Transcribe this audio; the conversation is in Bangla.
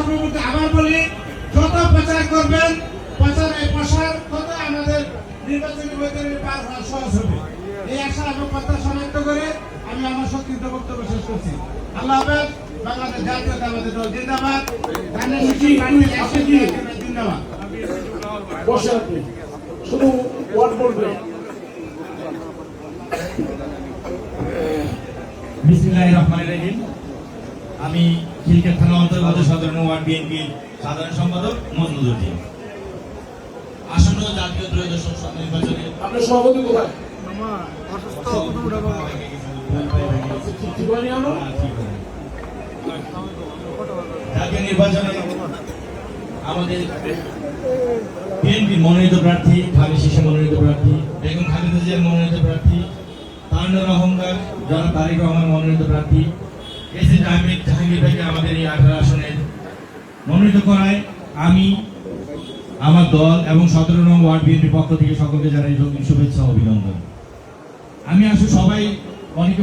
সর্বমুখে আবার বলি, যত প্রচার করবেন প্রসার তত আমাদের নির্বাচনী বৈতরণী পার হওয়া সহজ হবে। এই আশা এবং প্রত্যাশা ব্যক্ত করে আমি আমার সংক্ষিপ্ত বক্তব্য শেষ করছি। আল্লাহ হাফেজ। বাংলাদেশ জাতীয়তাবাদী দল জিন্দাবাদ। জিন্দাবাদ। বসে আপনি শুধু ওয়ার্ড বলবেন। বিসমিল্লাহির রহমানির রহিম। আমি খিলক্ষেত থানা অন্তর্গত 17 নং ওয়ার্ড বিএনপির সাধারণ সম্পাদক মজনুর উদ্দিন। আসন্ন জাতীয় ত্রয়োদশ সংসদ নির্বাচনে আপনার সভাপতি কোথায়? জাতীয় নির্বাচনে আমাদের বিএনপির মনোনীত প্রার্থী, খালেদ শীষে মনোনীত প্রার্থী, বেগম খালেদা জিয়ার মনোনীত প্রার্থী, তারুণ্যের অহংকার জনাব তারেক রহমান মনোনীত প্রার্থী, এসএস জাহাঙ্গীর ভাইকে আমাদের এই 18 আসনের মনোনীত করায় আমি, আমার দল এবং 17 নং ওয়ার্ড বিএনপির পক্ষ থেকে সকলকে জানাই শুভেচ্ছা ও অভিনন্দন। আমি আসলে সবাই অনেকে